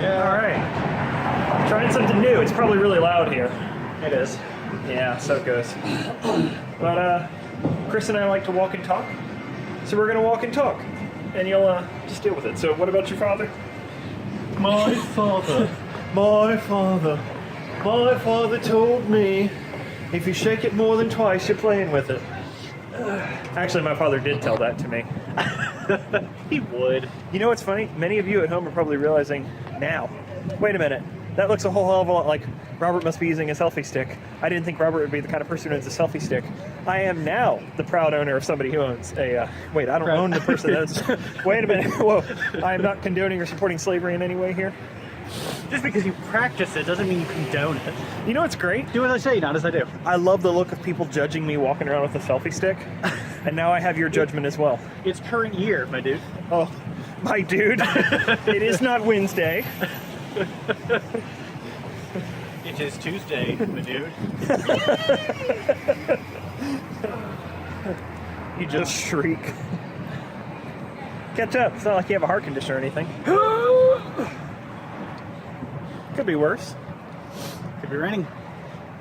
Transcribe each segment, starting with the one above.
Yeah. All right. Trying something new. It's probably really loud here. It is. Yeah, so it goes. But Chris and I like to walk and talk, so we're gonna walk and talk, and you'll just deal with it. So, what about your father? My father. My father. My father told me, if you shake it more than twice, you're playing with it. Actually, my father did tell that to me. He would. You know what's funny? Many of you at home are probably realizing now, wait a minute, that looks a whole hell of a lot like Robert must be using a selfie stick. I didn't think Robert would be the kind of person who owns a selfie stick. I am now the proud owner of somebody who owns a, wait, I don't own the person that owns, wait a minute, whoa. I am not condoning or supporting slavery in any way here. Just because you practice it doesn't mean you condone it. You know what's great? Do as I say, not as I do. I love the look of people judging me walking around with a selfie stick. And now I have your judgment as well. It's current year, my dude. Oh, my dude. It is not Wednesday. It is Tuesday, my dude. You just shriek. Catch up. It's not like you have a heart condition or anything. Could be worse. Could be raining.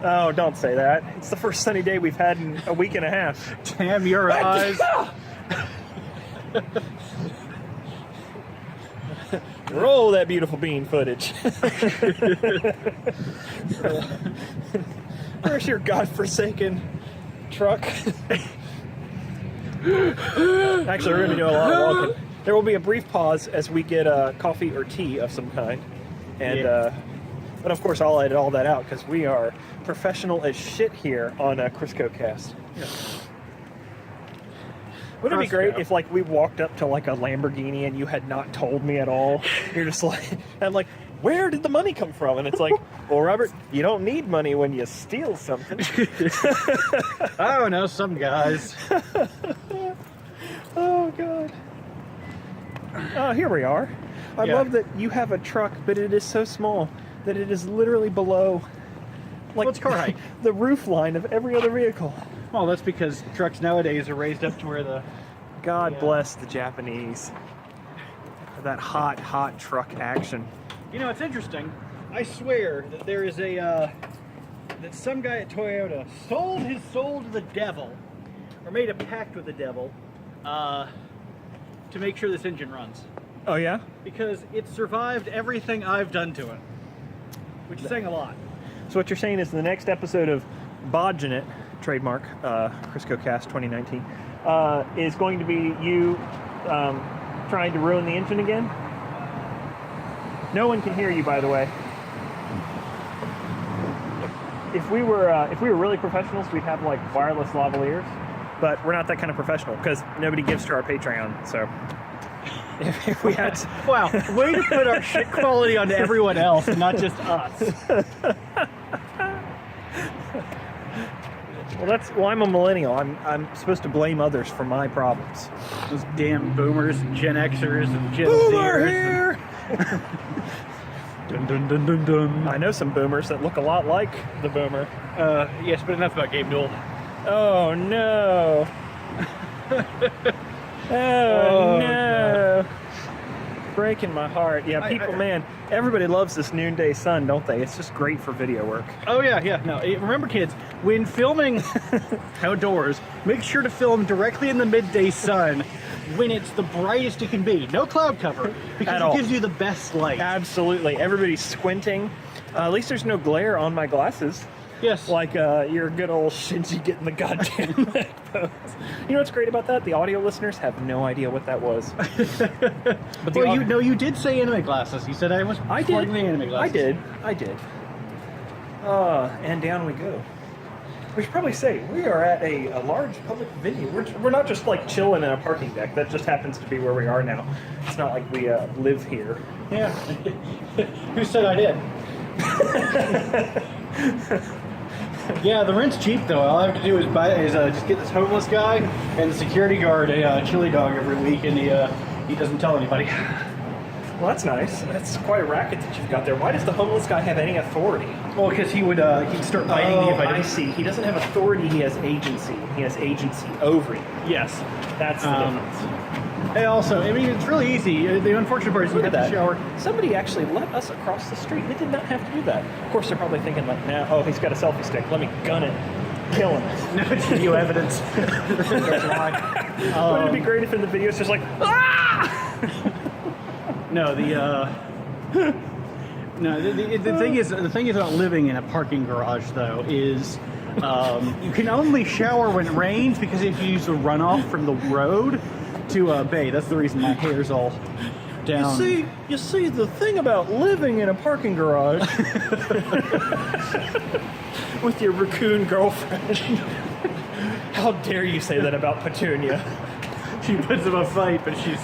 Oh, don't say that. It's the first sunny day we've had in a week and a half. Damn your eyes. Roll that beautiful bean footage. Where's your godforsaken truck? Actually, we're going to do a lot of walking. There will be a brief pause as we get coffee or tea of some kind. And, yeah. But of course, I'll edit all that out because we are professional as shit here on Chrisco Cast. Yeah. Wouldn't it be great if, like, we walked up to, like, a Lamborghini and you had not told me at all? You're just like, and I'm like, where did the money come from? And it's like, well, Robert, you don't need money when you steal something. I don't know, some guys. Oh, God. Oh, here we are. I love that you have a truck, but it is so small that it is literally below, like, well, it's car height. The roof line of every other vehicle. Well, that's because trucks nowadays are raised up to where the... God bless the Japanese. That hot, hot truck action. You know, it's interesting. I swear that there is a, that some guy at Toyota sold his soul to the devil, or made a pact with the devil, to make sure this engine runs. Oh, yeah? Because it survived everything I've done to it. Which is saying a lot. So what you're saying is the next episode of Bodgin' It, trademark, Chrisco Cast 2019, is going to be you trying to ruin the engine again? No one can hear you, by the way. If we were really professionals, we'd have like wireless lavaliers, but we're not that kind of professional because nobody gives to our Patreon. So if we had to... Wow, way to put our shit quality onto everyone else, and not just us. Well, I'm a millennial. I'm supposed to blame others for my problems. Those damn boomers and Gen Xers and Gen Boomer Zers. here! Dun, dun, dun, dun, dun. I know some boomers that look a lot like the boomer. Yes, but enough about Gabe Newell. Oh no! Oh no! Breaking my heart. Yeah, people, man, everybody loves this noonday sun, don't they? It's just great for video work. Oh yeah, yeah. No, remember, kids, when filming outdoors, make sure to film directly in the midday sun when it's the brightest it can be. No cloud cover, because it gives you the best light. Absolutely. Everybody's squinting. At least there's no glare on my glasses. Yes. Like your good old Shinji getting the goddamn neck pose. You know what's great about that? The audio listeners have no idea what that was. But well, you did say anime glasses. You said I was sporting the anime glasses. I did. And down we go. We should probably say we are at a large public venue. We're not just like chilling in a parking deck. That just happens to be where we are now. It's not like we live here. Yeah. Who said I did? Yeah, the rent's cheap though. All I have to do is just get this homeless guy and the security guard a chili dog every week, and he doesn't tell anybody. Well, that's nice. That's quite a racket that you've got there. Why does the homeless guy have any authority? Well, because he'd start biting me if I didn't. I see. He doesn't have authority. He has agency. He has agency over you. Yes, That's the difference. Hey, also, I mean, it's really easy. The unfortunate part is you Look have at to that. shower. Somebody actually let us across the street. They did not have to do that. Of course, they're probably thinking like, now, oh, he's got a selfie stick. Let me gun it. Kill him. No, it's video evidence. Wouldn't it be great if in the video it's just like, ah! No, the thing is about living in a parking garage though is you can only shower when it rains because if you use the runoff from the road to bathe, that's the reason my hair's all down. You see, the thing about living in a parking garage with your raccoon girlfriend. How dare you say that about Petunia? She puts up a fight, but she's.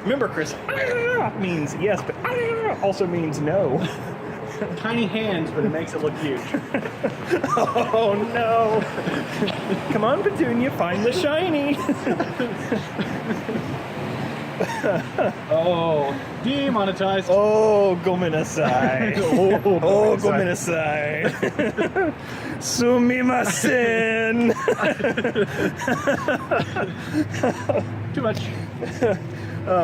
Remember, Chris, means yes, but also means no. Tiny hands, but it makes it look huge. Oh no! Come on, Petunia, find the shiny. Oh, demonetized. Oh, gomenasai. Oh, gomenasai. Sumimasen. Too much.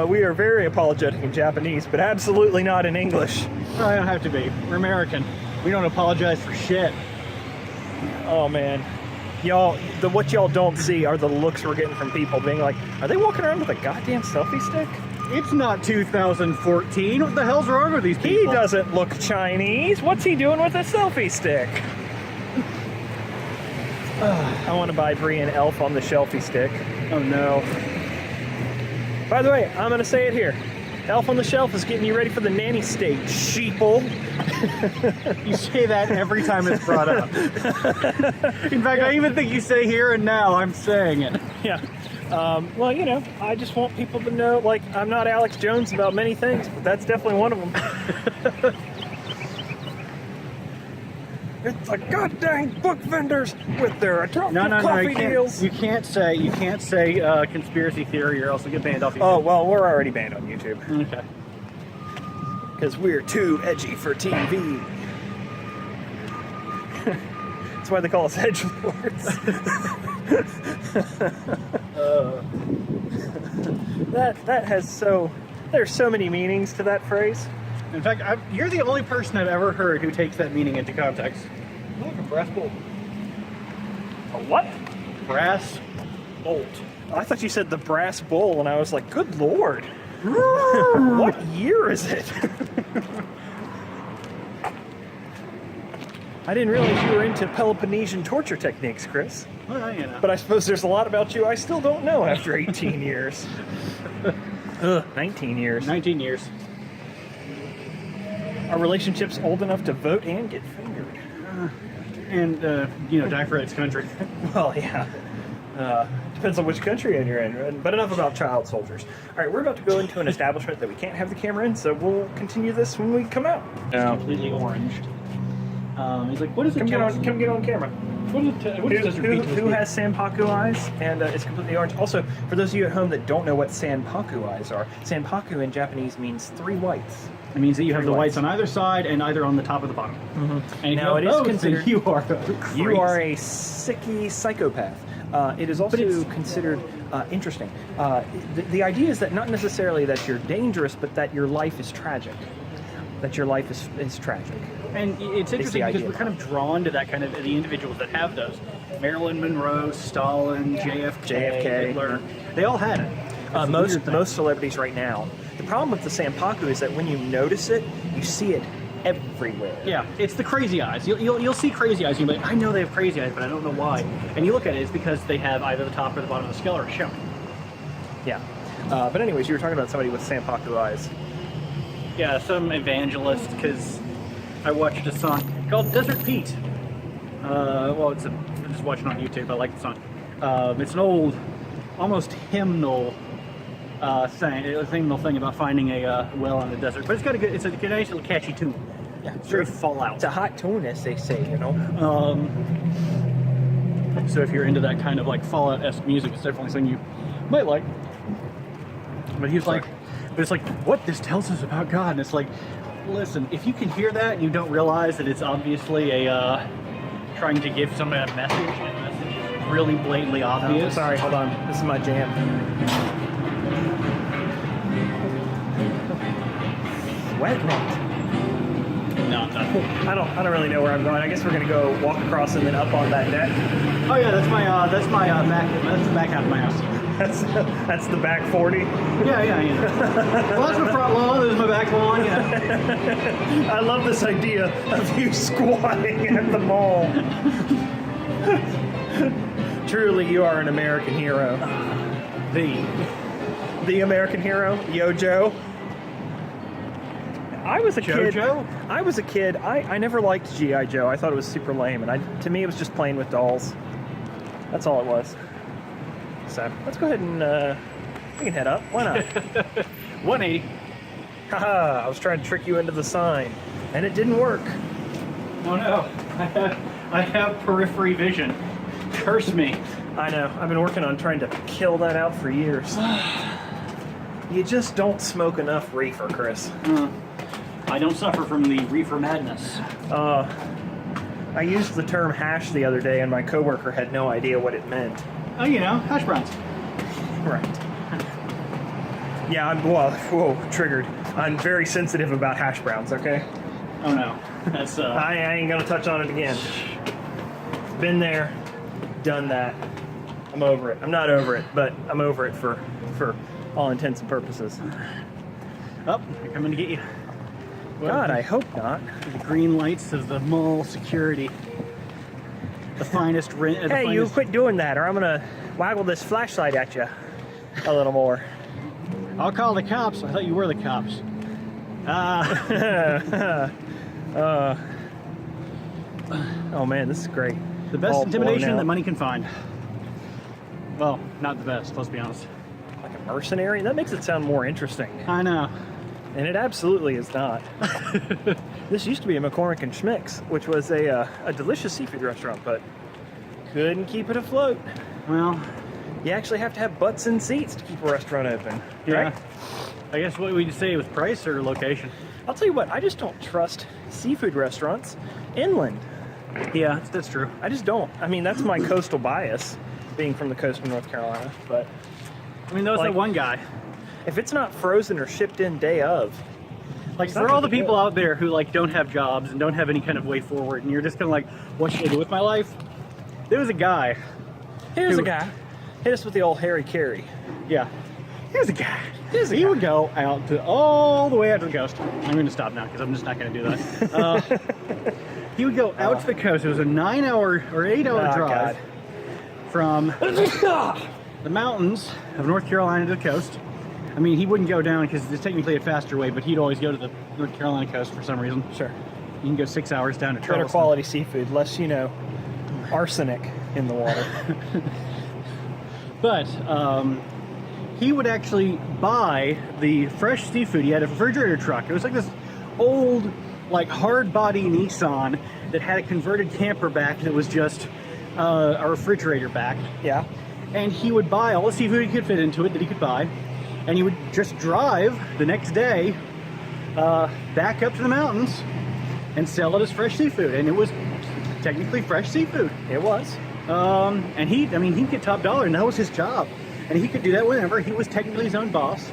We are very apologetic in Japanese, but absolutely not in English. Well, I don't have to be. We're American. We don't apologize for shit. Oh man, y'all, what y'all don't see are the looks we're getting from people being like, are they walking around with a goddamn selfie stick? It's not 2014. What the hell's wrong with these people? He doesn't look Chinese. What's he doing with a selfie stick? I want to buy Brie an elf on the shelfie stick. Oh no. By the way, I'm going to say it here. Elf on the Shelf is getting you ready for the nanny-state, sheeple. You say that every time it's brought up. In fact, I even think you say here and now, I'm saying it. Yeah. Well, you know, I just want people to know, like, I'm not Alex Jones about many things, but that's definitely one of them. It's the goddamn book vendors with their attractive coffee deals. You can't say conspiracy theory or else you'll get banned off YouTube. Oh, well, we're already banned on YouTube. Okay. Because we're too edgy for TV. That's why they call us edgelords. That has there's so many meanings to that phrase. In fact, you're the only person I've ever heard who takes that meaning into context. Look, a brass bolt. A what? Brass bolt. I thought you said the brass bowl, and I was like, good lord. What year is it? I didn't realize you were into Peloponnesian torture techniques, Chris. Well, you know. But I suppose there's a lot about you I still don't know after 18 years. 19 years. 19 years. Our relationship's old enough to vote and get fingered. And, die for its country. Well, yeah. Depends on which country you're in. But enough about child soldiers. All right, we're about to go into an establishment that we can't have the camera in, so we'll continue this when we come out. It's completely oranged. He's like, what is it? Come get on camera. Who has sanpaku eyes and it's completely orange. Also, for those of you at home that don't know what sanpaku eyes are, sanpaku in Japanese means 3 whites. It means that you have the whites on either side and either on the top or the bottom. Mm-hmm. And now it is considered you are a sicky psychopath. It is also considered interesting. The idea is that not necessarily that you're dangerous, but that your life is tragic. That your life is tragic. And it's interesting because we're kind of drawn to that kind of the individuals that have those. Marilyn Monroe, Stalin, JFK, Hitler. They all had it. Most celebrities right now. The problem with the sanpaku is that when you notice it, you see it everywhere. Yeah, it's the crazy eyes. You'll see crazy eyes. You'll be like, I know they have crazy eyes, but I don't know why. And you look at it, it's because they have either the top or the bottom of the skull are shown. Yeah. But anyways, you were talking about somebody with sanpaku eyes. Yeah, some evangelist, because I watched a song called Desert Pete. I'm just watching on YouTube. I like the song. It's an old, almost hymnal thing about finding a well in the desert. But it's a nice little catchy tune. Yeah, it's very Fallout. It's a hot tune, as they say, you know. So if you're into that kind of like Fallout-esque music, it's definitely something you might like. But he's like, it's like, what this tells us about God, and it's like, listen, if you can hear that and you don't realize that it's obviously a trying to give somebody a message, and the message is really blatantly obvious. Oh, sorry, hold on. This is my jam. Wet net. No, I'm done. I don't really know where I'm going. I guess we're gonna go walk across and then up on that deck. Oh yeah, that's my back. That's the back half of my house. That's the back 40. Yeah. Well, that's my front lawn. There's my back lawn. Yeah. I love this idea of you squatting at the mall. Truly, you are an American hero. The American hero, Yo Joe. I was a kid. I never liked G.I. Joe. I thought it was super lame, and to me it was just playing with dolls. That's all it was. So let's go ahead and we can head up. Why not? 180. Haha! I was trying to trick you into the sign, and it didn't work. Oh no! I have periphery vision. Curse me. I know. I've been working on trying to kill that out for years. You just don't smoke enough reefer, Chris. I don't suffer from the reefer madness. I used the term hash the other day, and my coworker had no idea what it meant. Oh, you know, hash browns. Right. Yeah, whoa, triggered. I'm very sensitive about hash browns, okay? Oh no. That's, I ain't gonna touch on it again. Been there, done that. I'm over it. I'm not over it, but I'm over it for all intents and purposes. Oh, they're coming to get you. God, I hope not. The green lights of the mall security. The finest rent. Hey, you quit doing that, or I'm gonna waggle this flashlight at you a little more. I'll call the cops. I thought you were the cops. Oh man, this is great. The best All intimidation blown that out. money can find. Well, not the best, let's be honest. Like a mercenary? That makes it sound more interesting. I know. And it absolutely is not. This used to be a McCormick and Schmick's, which was a delicious seafood restaurant, but couldn't keep it afloat. Well, You actually have to have butts and seats to keep a restaurant open. yeah. Right? I guess what would you say was price or location? I'll tell you what, I just don't trust seafood restaurants inland. Yeah, that's true. I just don't. I mean, that's my coastal bias, being from the coast of North Carolina. But I mean, there was Like- that one guy. if it's not frozen or shipped in day of, Like, It's for not all the gonna be people good. out there who, like, don't have jobs and don't have any kind of way forward, and you're just kind of like, what should I do with my life? There was a guy. here's Who- a guy. Hit us with the old Harry Carey. Yeah. Here's a guy. Here's a He guy. would go out to all the way out to the coast. I'm going to stop now because I'm just not going to do that. He would go out to the coast. It was a 9-hour or 8-hour Oh, drive from the mountains of North Carolina to the coast. I mean, he wouldn't go down because it's technically a faster way, but he'd always go to the North Carolina coast for some reason. Sure. You can go 6 hours down to Better Charleston. quality seafood, less, arsenic in the water. But he would actually buy the fresh seafood. He had a refrigerator truck. It was like this old, like, hard body Nissan that had a converted camper back that was just a refrigerator back. Yeah. And he would buy all the seafood he could fit into it that he could buy, and he would just drive the next day back up to the mountains and sell it as fresh seafood. And it was technically fresh seafood. It was. And he'd get top dollar, and that was his job. And he could do that whenever. He was technically his own boss.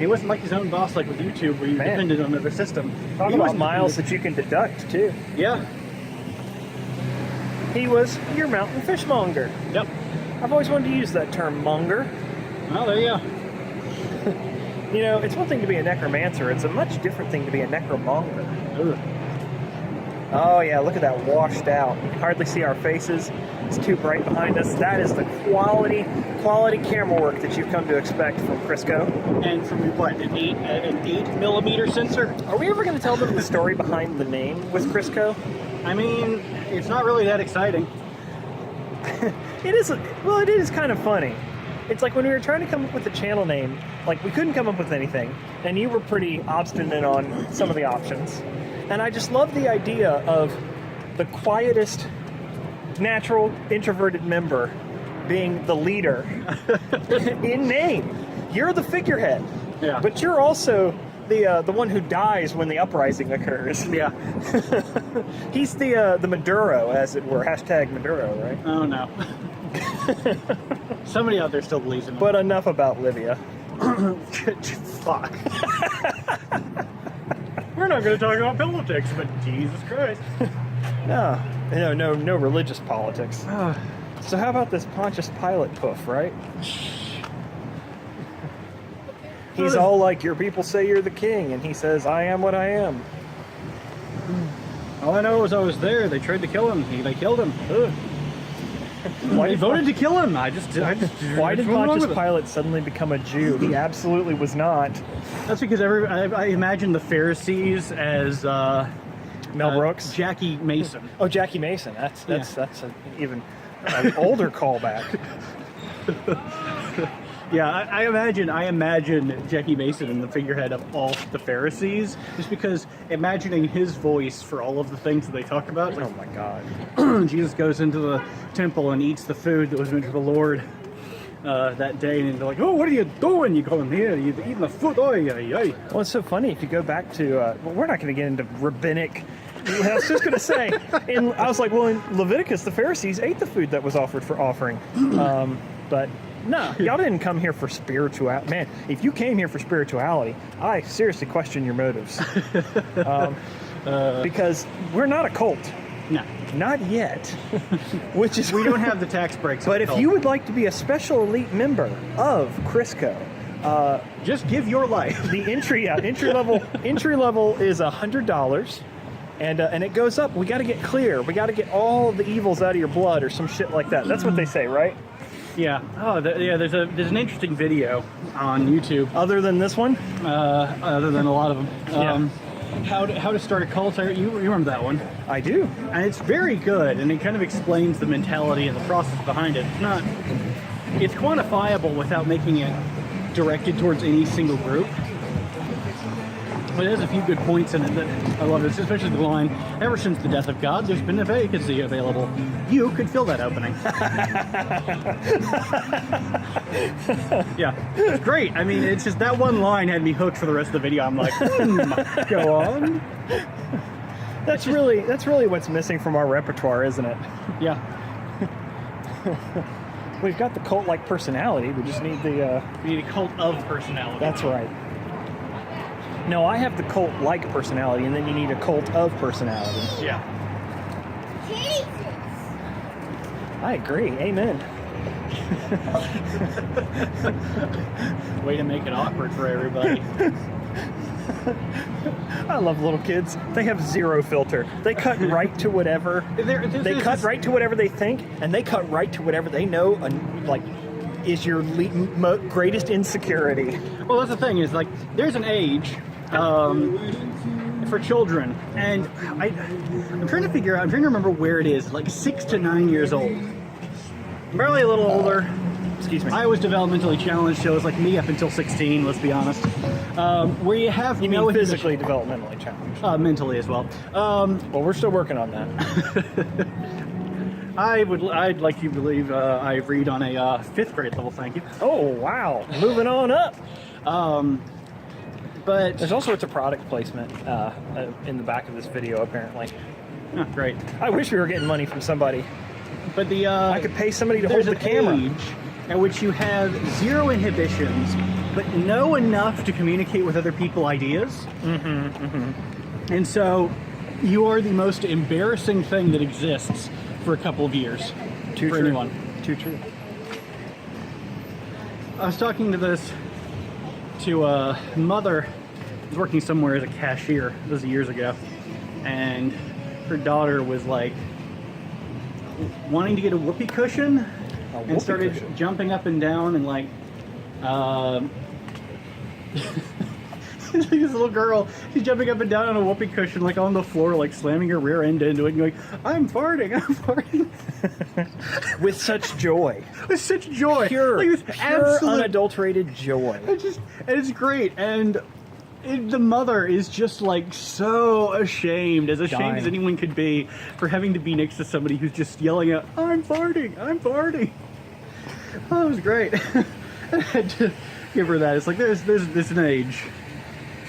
He wasn't like his own boss like with YouTube, where you Man. depended on another system. Talk He about wasn't miles dependent- that you can deduct, too. Yeah. He was your mountain fishmonger. Yep. I've always wanted to use that term, monger. Well, there you go. It's one thing to be a necromancer. It's a much different thing to be a necromonger. Ugh. Oh, yeah, look at that washed out. You can hardly see our faces. It's too bright behind us. That is the quality camera work that you've come to expect from Chrisco. And from what, an 8mm sensor? Are we ever going to tell them the story behind the name with Chrisco? I mean, it's not really that exciting. It is kind of funny. It's like when we were trying to come up with the channel name, like we couldn't come up with anything, and you were pretty obstinate on some of the options. And I just love the idea of the quietest, natural, introverted member being the leader in name. You're the figurehead, Yeah. but you're also the one who dies when the uprising occurs. Yeah. He's the Maduro, as it were. Hashtag Maduro, right? Oh no. Somebody out there still believes in him. But enough about Libya. Fuck. We're not going to talk about politics, but Jesus Christ. No religious politics. So how about this Pontius Pilate poof, right? He's all like, your people say you're the king, and he says, I am what I am. All I know is I was there. They tried to kill him. They killed him. They voted to kill him. Why did Pontius Pilate suddenly become a Jew? He absolutely was not. That's because I imagine the Pharisees as Mel Brooks, Jackie Mason. Oh, Jackie Mason. That's even an older callback. Yeah, I imagine Jackie Mason in the figurehead of all the Pharisees, just because imagining his voice for all of the things that they talk about. Like, oh my God. Jesus goes into the temple and eats the food that was meant for the Lord that day, and they're like, "Oh, what are you doing? You going here? You eating the food? Oh, yeah." Well, it's so funny if you go back to. Well, we're not going to get into rabbinic. I was just going to say, I was like, well, in Leviticus, the Pharisees ate the food that was offered for offering, but. No, y'all didn't come here for spirituality. Man, if you came here for spirituality, I seriously question your motives. Because we're not a cult. No. Not yet. Which is we don't have the tax breaks. But if you would like to be a special elite member of Chrisco, just give your life. The entry level is $100. And it goes up. We got to get clear. We got to get all the evils out of your blood or some shit like that. That's what they say, right? Yeah. Oh, there's an interesting video on YouTube. Other than this one? Other than a lot of them. How to start a cult. You remember that one? I do. And it's very good, and it kind of explains the mentality and the process behind it. It's quantifiable without making it directed towards any single group. But it has a few good points in it that I love it, especially the line, ever since the death of God, there's been a vacancy available. You could fill that opening. Yeah, it's great. I mean, it's just that one line had me hooked for the rest of the video. I'm like, go on. That's really what's missing from our repertoire, isn't it? Yeah. We've got the cult-like personality. We just need the... We need a cult of personality. That's right. No, I have the cult-like personality, and then you need a cult of personality. Yeah. Jesus. I agree. Amen. Way to make it awkward for everybody. I love little kids. They have zero filter. They cut right to whatever. They cut right to whatever they think, and they cut right to whatever they know, like, is your greatest insecurity. Well, that's the thing, is like, there's an age for children, and I'm trying to remember where it is, like 6 to 9 years old. Barely a little older. Excuse me. I was developmentally challenged, so it was like me up until 16, let's be honest. Where you have you mean physically developmentally challenged? Mentally as well. Well, we're still working on that. I'd like you to believe I read on a 5th grade level, thank you. Oh, wow. Moving on up. But there's all sorts of product placement in the back of this video, apparently. Oh, great. I wish we were getting money from somebody. But I could pay somebody to hold the camera. Age at which you have zero inhibitions, but know enough to communicate with other people ideas. Mm-hmm, mm-hmm. And so you are the most embarrassing thing that exists for a couple of years. Too for true. Anyone. Too true. I was talking to a mother who was working somewhere as a cashier. This was years ago. And her daughter was like wanting to get a whoopee cushion and started jumping up and down and like this little girl, she's jumping up and down on a whoopee cushion, like on the floor, like slamming her rear end into it and going, I'm farting. With such joy. With such joy. Pure, like, absolute, unadulterated joy. It's great. And the mother is just like so ashamed as anyone could be for having to be next to somebody who's just yelling out, I'm farting, I'm farting. Oh, it was great. I had to give her that. It's like there's an age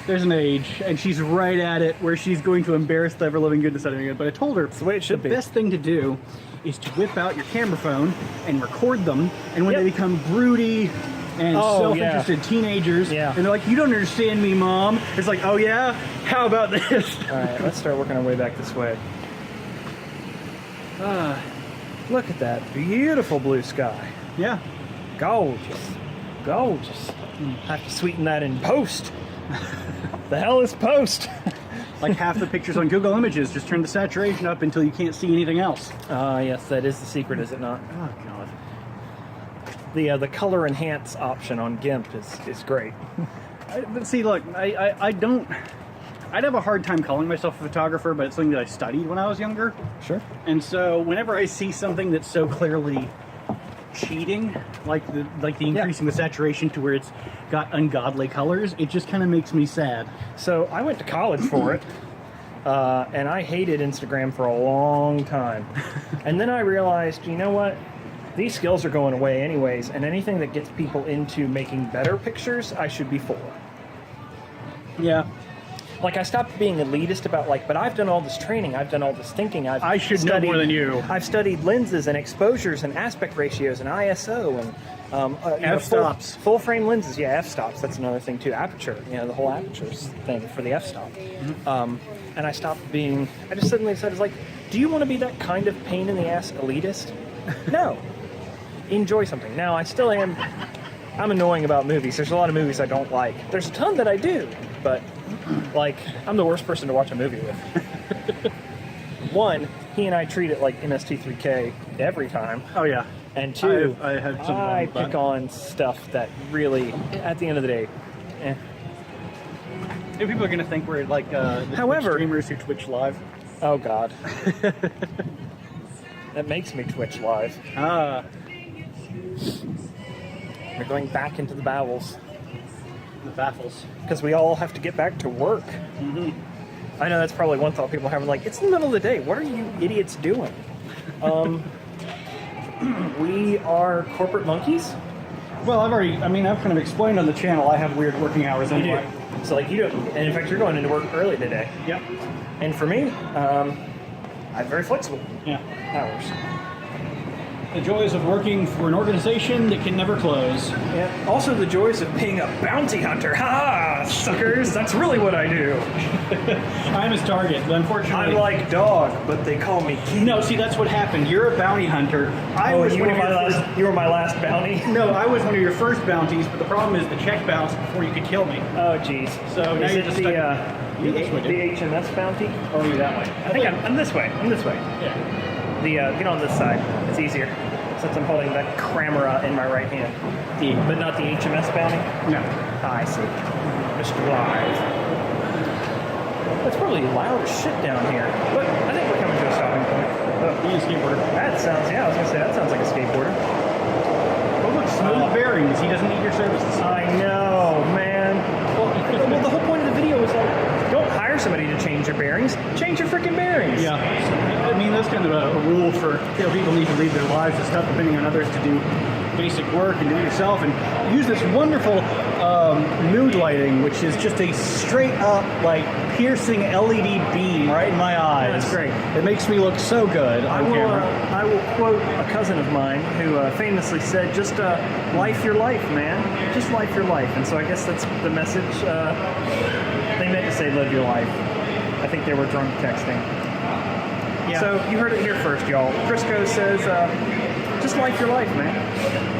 There's an age, and she's right at it where she's going to embarrass the ever-living goodness out of me. But I told her the way it should be. best thing to do is to whip out your camera phone and record them, and when Yep. they become broody and self-interested teenagers, Yeah. and they're like, "You don't understand me, Mom." It's like, "Oh yeah? How about this?" All right, let's start working our way back this way. Look at that beautiful blue sky. Yeah. Gorgeous. Gorgeous. Have to sweeten that in post. The hell is post? Like half the pictures on Google Images, just turn the saturation up until you can't see anything else. Yes, that is the secret, is it not? Oh God. The color enhance option on GIMP is great. But see, look, I'd have a hard time calling myself a photographer, but it's something that I studied when I was younger. Sure. And so whenever I see something that's so clearly cheating, like the increasing the saturation to where it's got ungodly colors, it just kind of makes me sad. So I went to college for it, and I hated Instagram for a long time. And then I realized, you know what? These skills are going away anyways, and anything that gets people into making better pictures, I should be for. Yeah. Like, I stopped being elitist about, like, but I've done all this training, I've done all this thinking, I should know more than you. I've studied lenses and exposures and aspect ratios and ISO and f-stops. full frame lenses. Yeah, f-stops, that's another thing too. Aperture, the whole aperture thing for the f-stop. And I just suddenly decided, like, do you want to be that kind of pain in the ass elitist? No. Enjoy something. Now, I'm annoying about movies. There's a lot of movies I don't like. There's a ton that I do, but like, I'm the worst person to watch a movie with. One, he and I treat it like MST3K every time. Oh yeah. And two, I had some I fun with pick that. on stuff that really, at the end of the day, Maybe people are going to think we're like the However- Twitch streamers who Twitch live. Oh God. That makes me Twitch live. We're going back into the bowels. The baffles. Because we all have to get back to work. I know that's probably one thought people have, like, it's in the middle of the day. What are you idiots doing? We are corporate monkeys. Well, I've kind of explained on the channel I have weird working hours anyway. So, like, you don't, and in fact, you're going into work early today. Yep. And for me, I'm very flexible Yeah. hours. The joys of working for an organization that can never close. Yeah. Also, the joys of being a bounty hunter. Ha, suckers! That's really what I do. I'm his target, but unfortunately. I'm like dog, but they call me king. No, see, that's what happened. You're a bounty hunter. You were my last bounty. No, I was one of your first bounties, but the problem is the check bounced before you could kill me. Oh, jeez. So now is you're it just the this way, dude. HMS bounty? Or are you that way? I think I'm this way. I'm this way. Yeah. Get on this side. It's easier since I'm holding the camera in my right hand. But not the HMS bounty. No. I see. Mr. Live. It's probably loud as shit down here, but I think we're coming to a stopping point. He's a skateboarder. That sounds. Yeah, I was gonna say that sounds like a skateboarder. Oh, look, smooth bearings. He doesn't need your services. I know, man. Well, the whole point of the video was like, don't hire somebody to change your bearings. Change your freaking bearings. Yeah. I mean, that's kind of a rule for people need to leave their lives and stuff, depending on others, to do basic work and do it yourself. And use this wonderful mood lighting, which is just a straight up, like, piercing LED beam right in my eyes. That's great. It makes me look so good on camera. I will quote a cousin of mine who famously said, just life your life, man. Just life your life. And so I guess that's the message. They meant to say live your life. I think they were drunk texting. Yeah. So you heard it here first, y'all. Chrisco says, just life your life, man.